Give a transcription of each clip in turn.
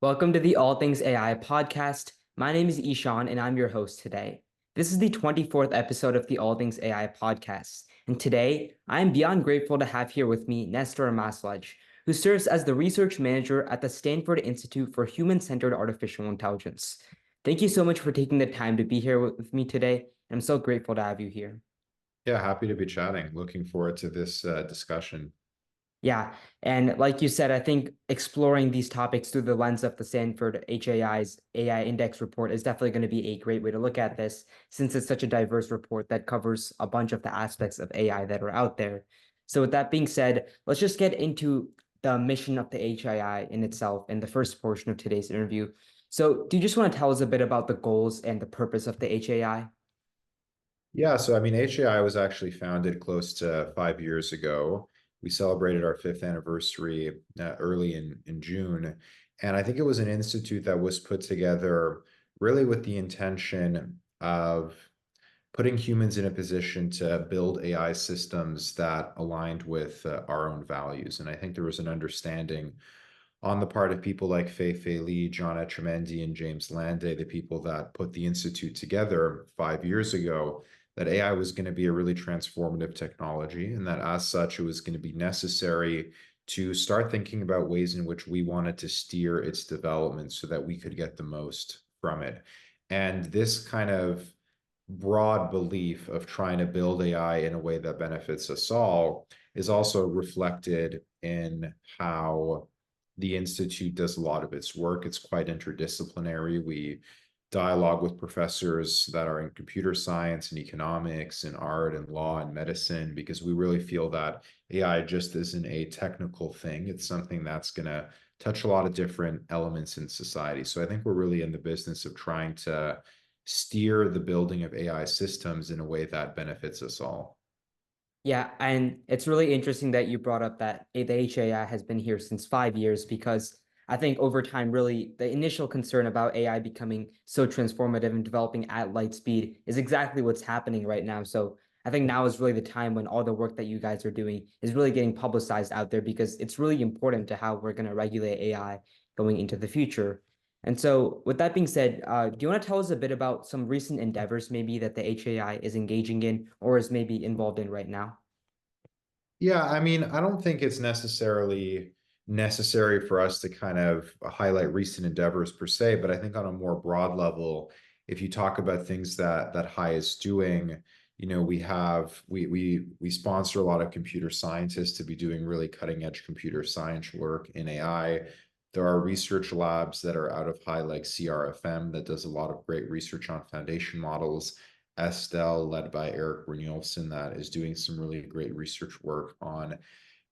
Welcome to the All Things AI podcast. My name is Ishan, and I'm your host today. This is the 24th episode of the All Things AI podcast. And today, I am beyond grateful to have here with me Nestor Maslej, who serves as the research manager at the Stanford Institute for Human-Centered Artificial Intelligence. Thank you so much for taking the time to be here with me today. I'm so grateful to have you here. Yeah, happy to be chatting. Looking forward to this discussion. Yeah. And like you said, I think exploring these topics through the lens of the Stanford HAI's AI Index Report is definitely going to be a great way to look at this, since it's such a diverse report that covers a bunch of the aspects of AI that are out there. So with that being said, let's just get into the mission of the HAI in itself in the first portion of today's interview. So do you just want to tell us a bit about the goals and the purpose of the HAI? Yeah, so I mean, HAI was actually founded close to 5 years ago. We celebrated our fifth anniversary early in June. And I think it was an institute that was put together really with the intention of putting humans in a position to build AI systems that aligned with our own values. And I think there was an understanding on the part of people like Fei Li, John Etchemendy, and James Landay, the people that put the Institute together 5 years ago, that AI was going to be a really transformative technology, and that as such, it was going to be necessary to start thinking about ways in which we wanted to steer its development so that we could get the most from it. And this kind of broad belief of trying to build AI in a way that benefits us all is also reflected in how the Institute does a lot of its work. It's quite interdisciplinary. We dialogue with professors that are in computer science and economics and art and law and medicine, because we really feel that AI just isn't a technical thing. It's something that's going to touch a lot of different elements in society. So I think we're really in the business of trying to steer the building of AI systems in a way that benefits us all. Yeah, and it's really interesting that you brought up that the HAI has been here since 5 years, because I think over time, really, the initial concern about AI becoming so transformative and developing at light speed is exactly what's happening right now. So I think now is really the time when all the work that you guys are doing is really getting publicized out there, because it's really important to how we're going to regulate AI going into the future. And so with that being said, do you want to tell us a bit about some recent endeavors maybe that the HAI is engaging in or is maybe involved in right now? Yeah, I mean, I don't think it's necessarily necessary for us to kind of highlight recent endeavors per se, but I think on a more broad level, if you talk about things that HAI is doing, we sponsor a lot of computer scientists to be doing really cutting edge computer science work in AI. There are research labs that are out of HAI, like CRFM, that does a lot of great research on foundation models. Estelle, led by Eric Brynjolfsson, that is doing some really great research work on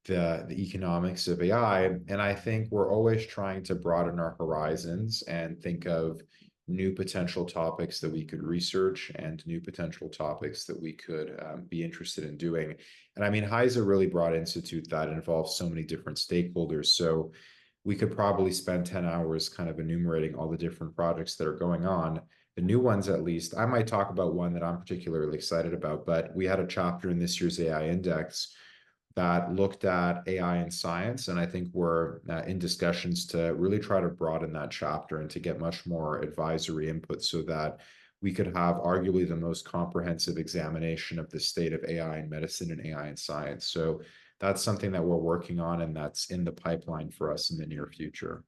the economics of AI. And I think we're always trying to broaden our horizons and think of new potential topics that we could research and new potential topics that we could be interested in doing. And I mean, HAI is a really broad institute that involves so many different stakeholders. So we could probably spend 10 hours kind of enumerating all the different projects that are going on. The new ones, at least, I might talk about one that I'm particularly excited about, but we had a chapter in this year's AI Index that looked at AI and science. And I think we're in discussions to really try to broaden that chapter and to get much more advisory input so that we could have arguably the most comprehensive examination of the state of AI in medicine and AI in science. So that's something that we're working on, and that's in the pipeline for us in the near future.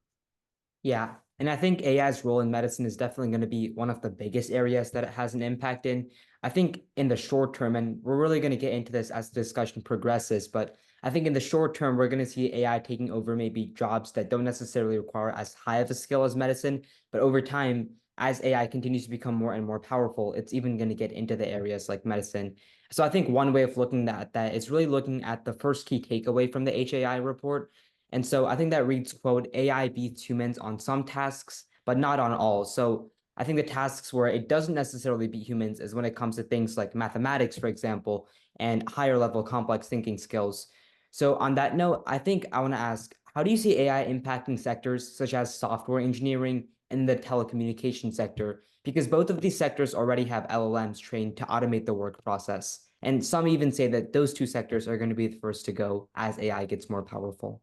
Yeah. And I think AI's role in medicine is definitely going to be one of the biggest areas that it has an impact in. I think in the short term, and we're really going to get into this as the discussion progresses, but I think in the short term, we're going to see AI taking over maybe jobs that don't necessarily require as high of a skill as medicine. But over time, as AI continues to become more and more powerful, it's even going to get into the areas like medicine. So I think one way of looking at that is really looking at the first key takeaway from the HAI report. And so I think that reads, quote, AI beats humans on some tasks, but not on all. So I think the tasks where it doesn't necessarily beat humans is when it comes to things like mathematics, for example, and higher level complex thinking skills. So on that note, I think I want to ask, how do you see AI impacting sectors such as software engineering and the telecommunication sector? Because both of these sectors already have LLMs trained to automate the work process. And some even say that those two sectors are going to be the first to go as AI gets more powerful.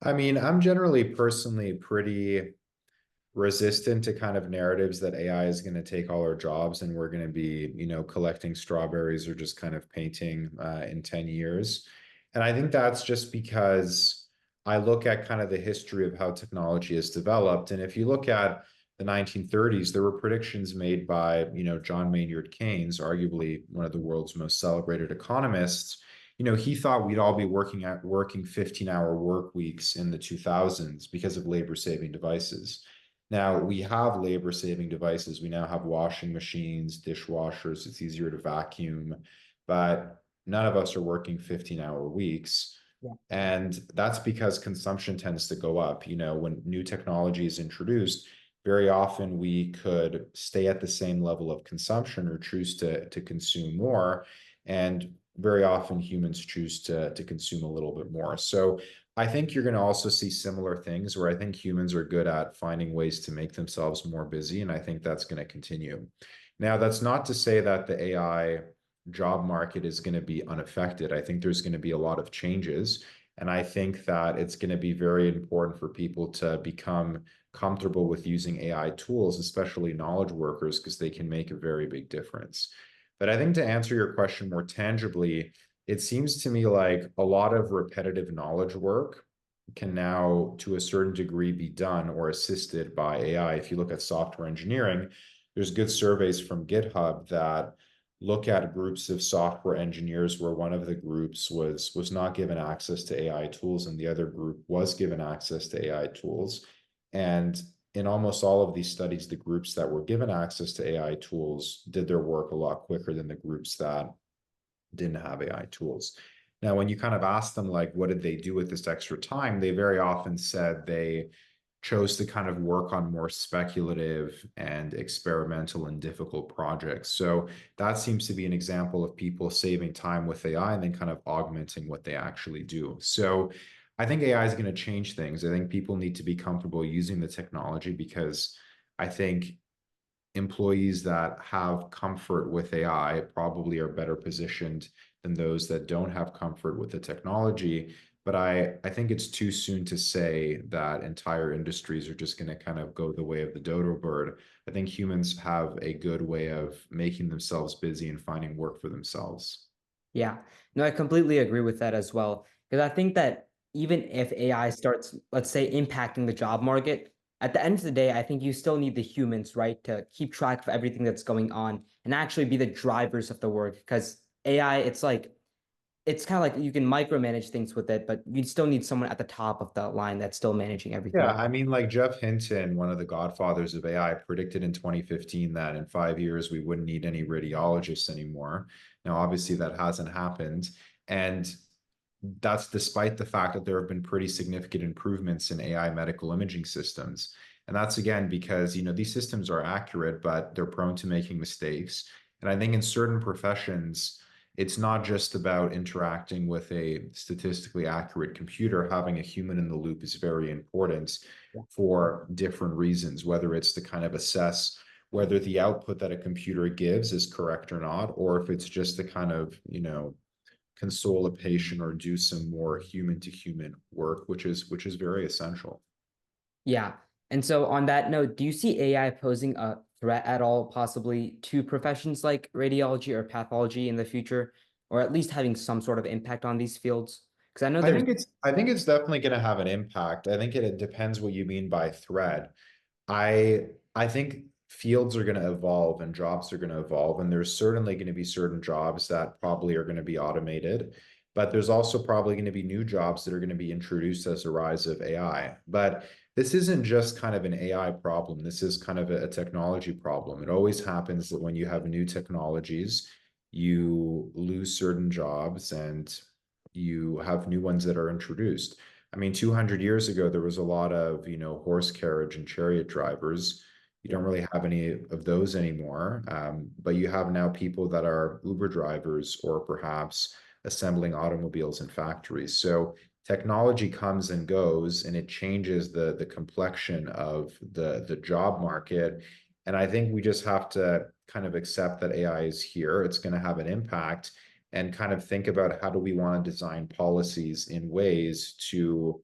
I mean, I'm generally personally pretty resistant to kind of narratives that AI is going to take all our jobs and we're going to be, collecting strawberries or just kind of painting in 10 years. And I think that's just because I look at kind of the history of how technology has developed. And if you look at the 1930s, there were predictions made by, John Maynard Keynes, arguably one of the world's most celebrated economists. He thought we'd all be working 15-hour work weeks in the 2000s because of labor-saving devices. Now we have labor-saving devices. We now have washing machines, dishwashers. It's easier to vacuum, but none of us are working 15-hour weeks. Yeah. And that's because consumption tends to go up. When new technology is introduced, very often we could stay at the same level of consumption or choose to consume more. And very often humans choose to consume a little bit more. So I think you're going to also see similar things where I think humans are good at finding ways to make themselves more busy. And I think that's going to continue. Now, that's not to say that the AI job market is going to be unaffected. I think there's going to be a lot of changes. And I think that it's going to be very important for people to become comfortable with using AI tools, especially knowledge workers, because they can make a very big difference. But I think to answer your question more tangibly, it seems to me like a lot of repetitive knowledge work can now, to a certain degree, be done or assisted by AI. If you look at software engineering, there's good surveys from GitHub that look at groups of software engineers where one of the groups was not given access to AI tools and the other group was given access to AI tools. And in almost all of these studies, the groups that were given access to AI tools did their work a lot quicker than the groups that didn't have AI tools. Now, when you kind of ask them, like, what did they do with this extra time? They very often said they chose to kind of work on more speculative and experimental and difficult projects. So that seems to be an example of people saving time with AI and then kind of augmenting what they actually do. So I think AI is going to change things. I think people need to be comfortable using the technology because I think employees that have comfort with AI probably are better positioned than those that don't have comfort with the technology. But I think it's too soon to say that entire industries are just going to kind of go the way of the dodo bird. I think humans have a good way of making themselves busy and finding work for themselves. Yeah, no, I completely agree with that as well. Because I think that even if AI starts, let's say, impacting the job market, at the end of the day, I think you still need the humans, right, to keep track of everything that's going on and actually be the drivers of the work. Because AI, it's kind of like you can micromanage things with it, but you still need someone at the top of the line that's still managing Yeah, everything. I mean, like Jeff Hinton, one of the godfathers of AI, predicted in 2015 that in 5 years we wouldn't need any radiologists anymore. Now, obviously, that hasn't happened. And that's despite the fact that there have been pretty significant improvements in AI medical imaging systems. And that's again because, these systems are accurate, but they're prone to making mistakes. And I think in certain professions, it's not just about interacting with a statistically accurate computer. Having a human in the loop is very important Yeah. for different reasons, whether it's to kind of assess whether the output that a computer gives is correct or not, or if it's just to kind of, console a patient or do some more human to human work, which is very essential. Yeah. And so on that note, do you see AI posing a threat at all, possibly to professions like radiology or pathology in the future, or at least having some sort of impact on these fields? Because I know I there's, think it's definitely going to have an impact. I think it depends what you mean by threat. I think fields are going to evolve and jobs are going to evolve, and there's certainly going to be certain jobs that probably are going to be automated, but there's also probably going to be new jobs that are going to be introduced as a rise of AI. But this isn't just kind of an AI problem. This is kind of a technology problem. It always happens that when you have new technologies, you lose certain jobs and you have new ones that are introduced. I mean, 200 years ago, there was a lot of, horse carriage and chariot drivers. You yeah, don't really have any of those anymore. But you have now people that are Uber drivers or perhaps assembling automobiles in factories. So technology comes and goes and it changes the complexion of the job market. And I think we just have to kind of accept that AI is here. It's going to have an impact and kind of think about how do we want to design policies in ways to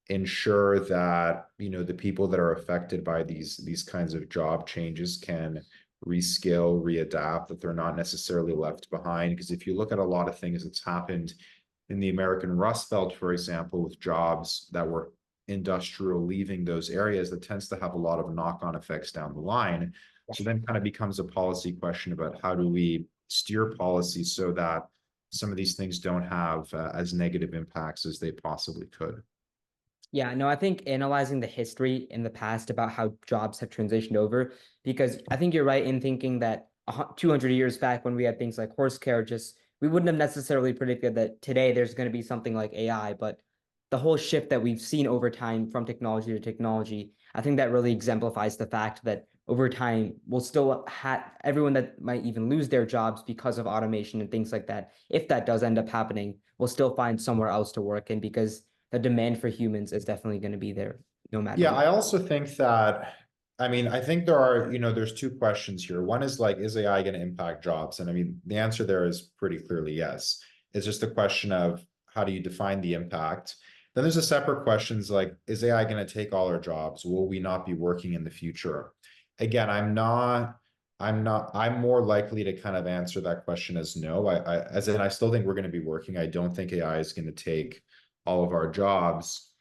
ensure that, the people that are affected by these kinds of job changes can reskill, readapt, that they're not necessarily left behind. Because if you look at a lot of things that's happened in the American Rust Belt, for example, with jobs that were industrial leaving those areas, that tends to have a lot of knock-on effects down the line. So then kind of becomes a policy question about how do we steer policy so that some of these things don't have as negative impacts as they possibly could. Yeah, no, I think analyzing the history in the past about how jobs have transitioned over, because I think you're right in thinking that 200 years back when we had things like horse carriages, we wouldn't have necessarily predicted that today there's going to be something like AI, but the whole shift that we've seen over time from technology to technology, I think that really exemplifies the fact that over time we'll still have everyone that might even lose their jobs because of automation and things like that. If that does end up happening, we'll still find somewhere else to work in because the demand for humans is definitely going to be there no matter Yeah, what. I also think that, I mean, I think there are, there's two questions here. One is like, is AI going to impact jobs? And I mean, the answer there is pretty clearly yes. It's just a question of how do you define the impact? Then there's a separate questions like, is AI going to take all our jobs? Will we not be working in the future? Again, I'm more likely to kind of answer that question as no. As in, I still think we're going to be working. I don't think AI is going to take all of our jobs.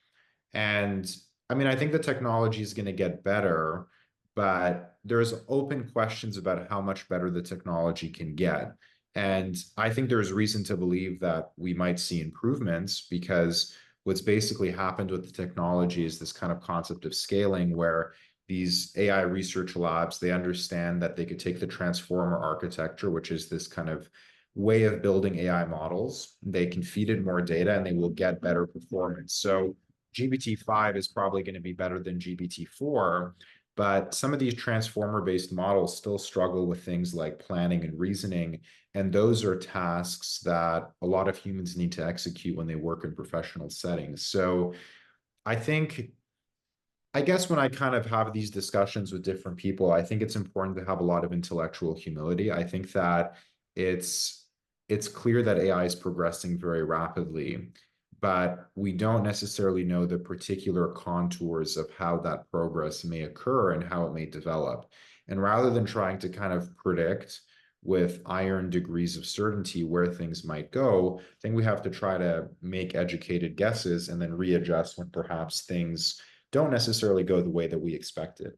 And I mean, I think the technology is going to get better, but there's open questions about how much better the technology can get. And I think there's reason to believe that we might see improvements because what's basically happened with the technology is this kind of concept of scaling where these AI research labs, they understand that they could take the transformer architecture, which is this kind of way of building AI models. They can feed it more data and they will get better performance. So GPT-5 is probably going to be better than GPT-4, but some of these transformer-based models still struggle with things like planning and reasoning, and those are tasks that a lot of humans need to execute when they work in professional settings. So I think, I guess when I kind of have these discussions with different people, I think it's important to have a lot of intellectual humility. I think that it's it's clear that AI is progressing very rapidly, but we don't necessarily know the particular contours of how that progress may occur and how it may develop. And rather than trying to kind of predict with iron degrees of certainty where things might go, I think we have to try to make educated guesses and then readjust when perhaps things don't necessarily go the way that we expected.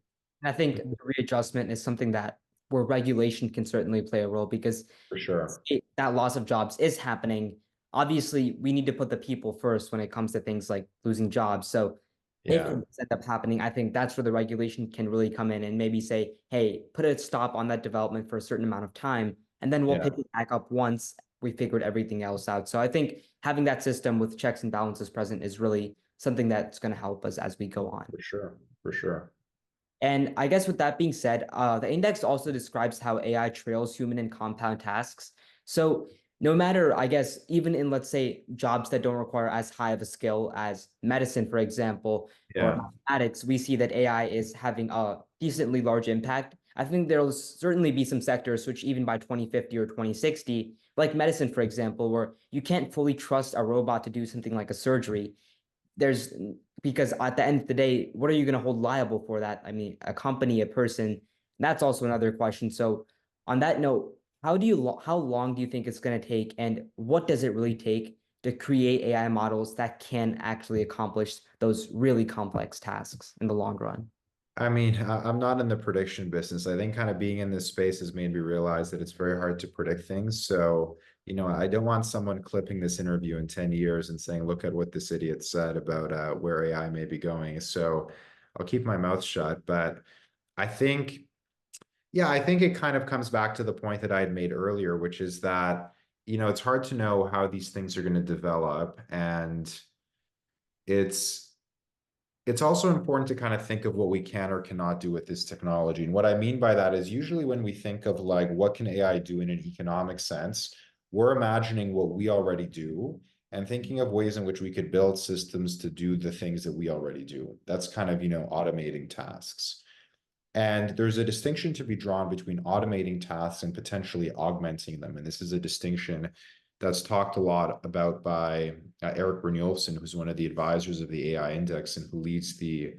I think the readjustment is something that where regulation can certainly play a role because For sure. that loss of jobs is happening. Obviously, we need to put the people first when it comes to things like losing jobs. So if it Yeah. does end up happening, I think that's where the regulation can really come in and maybe say, hey, put a stop on that development for a certain amount of time, and then we'll Yeah, pick it back up once we figured everything else out. So I think having that system with checks and balances present is really something that's going to help us as we go on. for sure. For sure. And I guess with that being said, the index also describes how AI trails human and compound tasks. So no matter, I guess, even in, let's say, jobs that don't require as high of a skill as medicine, for example, or Yeah. mathematics, we see that AI is having a decently large impact. I think there'll certainly be some sectors which even by 2050 or 2060, like medicine, for example, where you can't fully trust a robot to do something like a surgery. There's because at the end of the day, what are you going to hold liable for that? I mean, a company, a person, that's also another question. So on that note, how long do you think it's going to take and what does it really take to create AI models that can actually accomplish those really complex tasks in the long run? I mean, I'm not in the prediction business. I think kind of being in this space has made me realize that it's very hard to predict things. So, I don't want someone clipping this interview in 10 years and saying, look at what this idiot said about where AI may be going. So I'll keep my mouth shut. But I think, yeah, I think it kind of comes back to the point that I had made earlier, which is that, it's hard to know how these things are going to develop. And it's, it's also important to kind of think of what we can or cannot do with this technology. And what I mean by that is usually when we think of like, what can AI do in an economic sense, we're imagining what we already do and thinking of ways in which we could build systems to do the things that we already do. That's kind of, automating tasks. And there's a distinction to be drawn between automating tasks and potentially augmenting them. And this is a distinction that's talked a lot about by Eric Brynjolfsson, who's one of the advisors of the AI Index and who leads the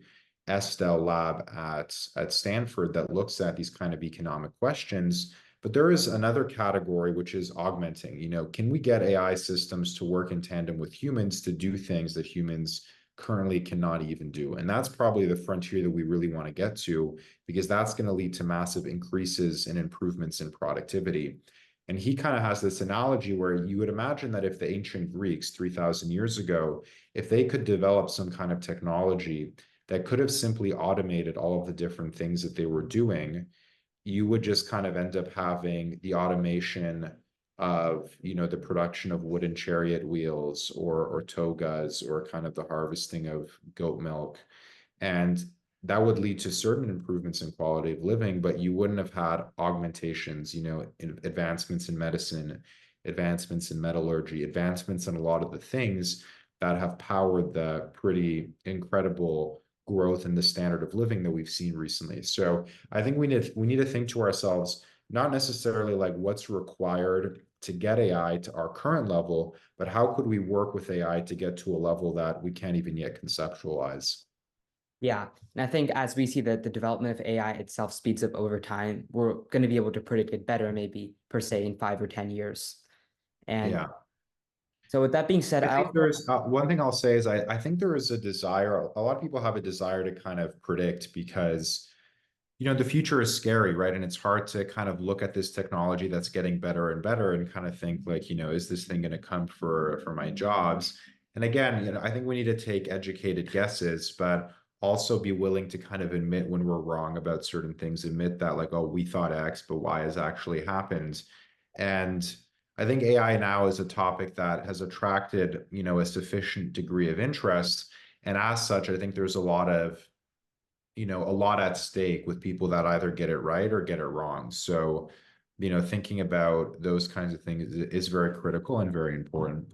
Estelle lab at Stanford that looks at these kind of economic questions. But there is another category, which is augmenting. Can we get AI systems to work in tandem with humans to do things that humans currently cannot even do? And that's probably the frontier that we really want to get to, because that's going to lead to massive increases and improvements in productivity. And he kind of has this analogy where you would imagine that if the ancient Greeks 3,000 years ago, if they could develop some kind of technology that could have simply automated all of the different things that they were doing, you would just kind of end up having the automation of, the production of wooden chariot wheels or togas, or kind of the harvesting of goat milk. And that would lead to certain improvements in quality of living, but you wouldn't have had augmentations, advancements in medicine, advancements in metallurgy, advancements in a lot of the things that have powered the pretty incredible growth in the standard of living that we've seen recently. So I think we need to think to ourselves, not necessarily like what's required to get AI to our current level, but how could we work with AI to get to a level that we can't even yet conceptualize? Yeah, and I think as we see that the development of AI itself speeds up over time, we're going to be able to predict it better, maybe per se in 5 or 10 years. And Yeah. so with that being said, I I think also, there's one thing I'll say is I think there is a desire, a lot of people have a desire to kind of predict because, the future is scary, right? And it's hard to kind of look at this technology that's getting better and better and kind of think like, is this thing going to come for my jobs? And again, I think we need to take educated guesses, but also be willing to kind of admit when we're wrong about certain things, admit that like, oh, we thought X, but Y has actually happened. And I think AI now is a topic that has attracted, a sufficient degree of interest. And as such, I think there's a lot at stake with people that either get it right or get it wrong. So, thinking about those kinds of things is very critical and very important.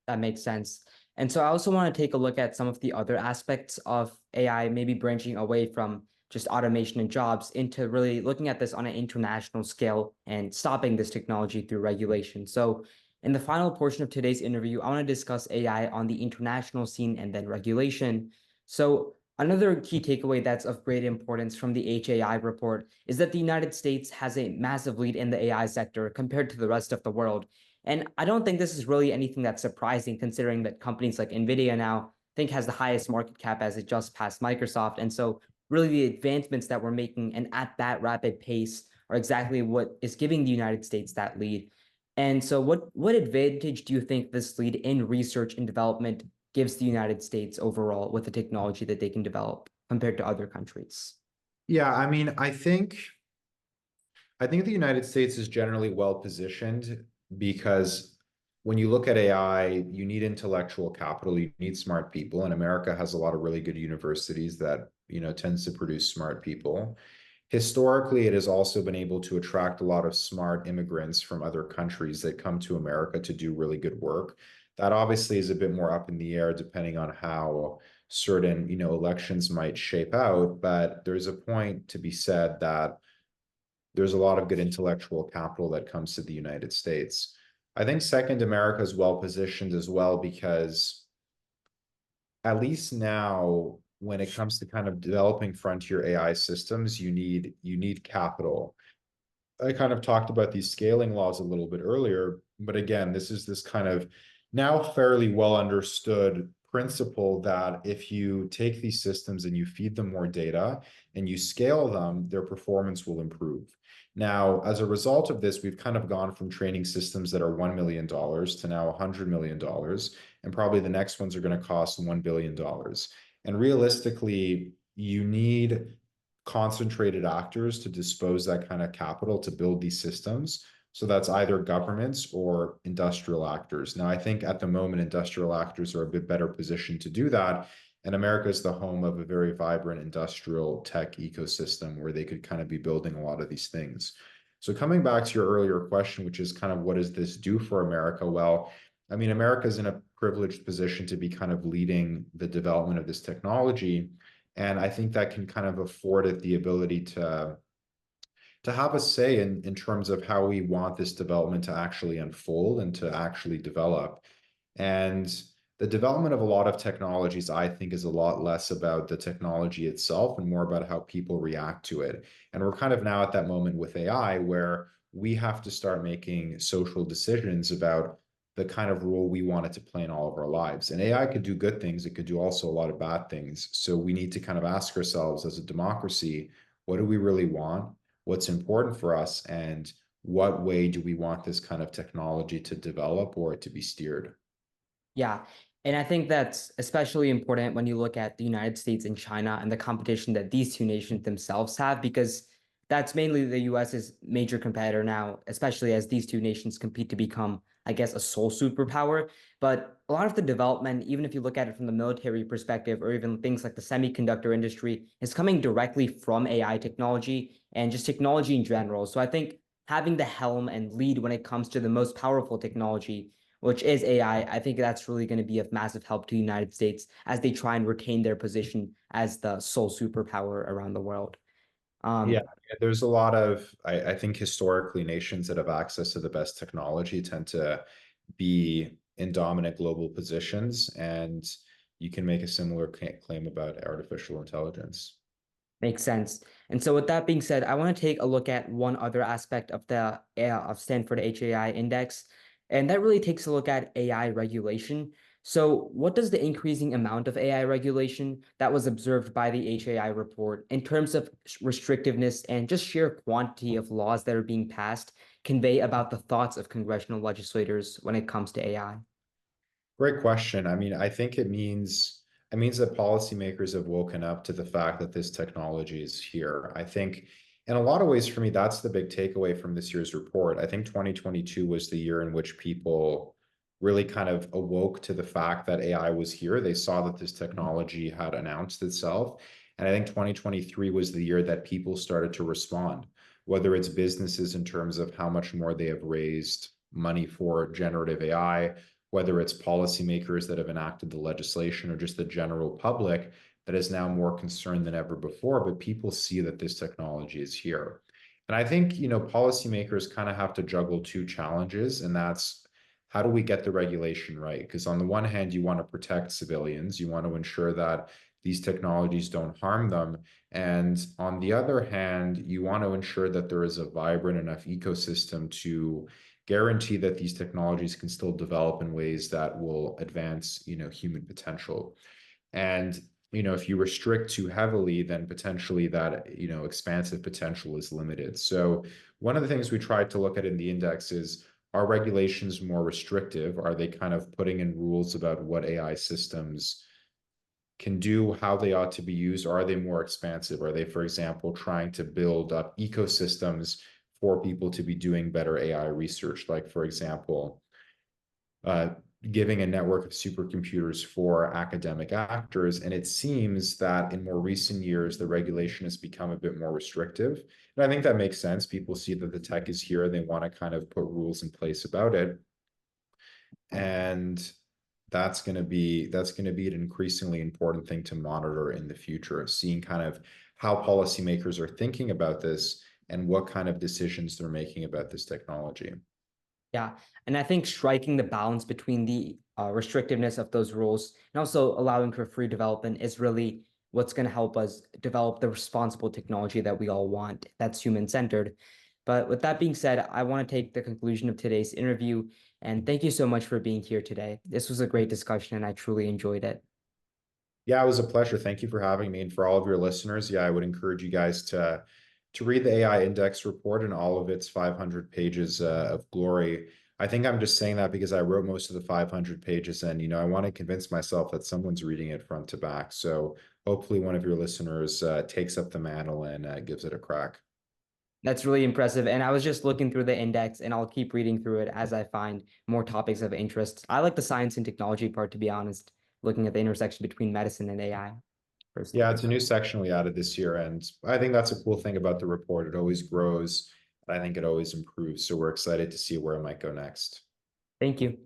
that makes sense. And so I also want to take a look at some of the other aspects of AI, maybe branching away from just automation and jobs into really looking at this on an international scale and stopping this technology through regulation. So in the final portion of today's interview, I want to discuss AI on the international scene and then regulation. So another key takeaway that's of great importance from the HAI report is that the United States has a massive lead in the AI sector compared to the rest of the world. And I don't think this is really anything that's surprising, considering that companies like NVIDIA now think has the highest market cap as it just passed Microsoft. And so really the advancements that we're making and at that rapid pace are exactly what is giving the United States that lead. And so what advantage do you think this lead in research and development gives the United States overall with the technology that they can develop compared to other countries? Yeah, I mean, I think the United States is generally well positioned because when you look at AI, you need intellectual capital, you need smart people, and America has a lot of really good universities that, tends to produce smart people. Historically, it has also been able to attract a lot of smart immigrants from other countries that come to America to do really good work. That obviously is a bit more up in the air depending on how certain, elections might shape out, but there's a point to be said that there's a lot of good intellectual capital that comes to the United States. I think second, America is well positioned as well because at least now, when it comes to kind of developing frontier AI systems, you need capital. I kind of talked about these scaling laws a little bit earlier, but again, this is this kind of now fairly well understood principle that if you take these systems and you feed them more data and you scale them, their performance will improve. Now, as a result of this, we've kind of gone from training systems that are $1 million to now $100 million, and probably the next ones are going to cost $1 billion. And realistically, you need concentrated actors to dispose that kind of capital to build these systems. So that's either governments or industrial actors. Now, I think at the moment, industrial actors are a bit better positioned to do that. And America is the home of a very vibrant industrial tech ecosystem where they could kind of be building a lot of these things. So coming back to your earlier question, which is kind of what does this do for America? Well, I mean, America is in a privileged position to be kind of leading the development of this technology. And I think that can kind of afford it the ability to to have a say in terms of how we want this development to actually unfold and to actually develop. And the development of a lot of technologies, I think, is a lot less about the technology itself and more about how people react to it. And we're kind of now at that moment with AI where we have to start making social decisions about the kind of role we want it to play in all of our lives. And AI could do good things, it could do also a lot of bad things. So we need to kind of ask ourselves as a democracy, what do we really want? What's important for us? And what way do we want this kind of technology to develop or to be steered? Yeah. And I think that's especially important when you look at the United States and China and the competition that these two nations themselves have, because that's mainly the US's major competitor now, especially as these two nations compete to become, I guess, a sole superpower. But a lot of the development, even if you look at it from the military perspective, or even things like the semiconductor industry, is coming directly from AI technology and just technology in general. So I think having the helm and lead when it comes to the most powerful technology, which is AI, I think that's really going to be of massive help to the United States as they try and retain their position as the sole superpower around the world. Yeah, Um, there's a lot of, I think historically nations that have access to the best technology tend to be in dominant global positions, and you can make a similar claim about artificial intelligence. Makes sense. And so with that being said, I want to take a look at one other aspect of the of Stanford HAI Index, and that really takes a look at AI regulation. So what does the increasing amount of AI regulation that was observed by the HAI report in terms of restrictiveness and just sheer quantity of laws that are being passed convey about the thoughts of congressional legislators when it comes to AI? Great question. I mean, I think it means that policymakers have woken up to the fact that this technology is here. I think in a lot of ways for me, that's the big takeaway from this year's report. I think 2022 was the year in which people really kind of awoke to the fact that AI was here. They saw that this technology had announced itself. And I think 2023 was the year that people started to respond, whether it's businesses in terms of how much more they have raised money for generative AI, whether it's policymakers that have enacted the legislation or just the general public that is now more concerned than ever before, but people see that this technology is here. And I think, policymakers kind of have to juggle two challenges, and that's how do we get the regulation right? Because on the one hand, you want to protect civilians, you want to ensure that these technologies don't harm them. And on the other hand, you want to ensure that there is a vibrant enough ecosystem to guarantee that these technologies can still develop in ways that will advance, human potential. And, if you restrict too heavily, then potentially that, expansive potential is limited. So one of the things we tried to look at in the index is, are regulations more restrictive? Are they kind of putting in rules about what AI systems can do, how they ought to be used? Or are they more expansive? Are they, for example, trying to build up ecosystems for people to be doing better AI research? Like, for example, uh, giving a network of supercomputers for academic actors. And it seems that in more recent years, the regulation has become a bit more restrictive. And I think that makes sense. People see that the tech is here, they want to kind of put rules in place about it. And that's going to be an increasingly important thing to monitor in the future, seeing kind of how policymakers are thinking about this and what kind of decisions they're making about this technology. Yeah. And I think striking the balance between the restrictiveness of those rules and also allowing for free development is really what's going to help us develop the responsible technology that we all want that's human-centered. But with that being said, I want to take the conclusion of today's interview. And thank you so much for being here today. This was a great discussion, and I truly enjoyed it. Yeah, it was a pleasure. Thank you for having me. And for all of your listeners, yeah, I would encourage you guys to read the AI Index report and all of its 500 pages of glory. I think I'm just saying that because I wrote most of the 500 pages, and I want to convince myself that someone's reading it front to back. So hopefully, one of your listeners takes up the mantle and gives it a crack. That's really impressive. And I was just looking through the index, and I'll keep reading through it as I find more topics of interest. I like the science and technology part, to be honest, looking at the intersection between medicine and AI Yeah, personally. it's a new section we added this year, and I think that's a cool thing about the report. It always grows, and I think it always improves. So we're excited to see where it might go next. Thank you.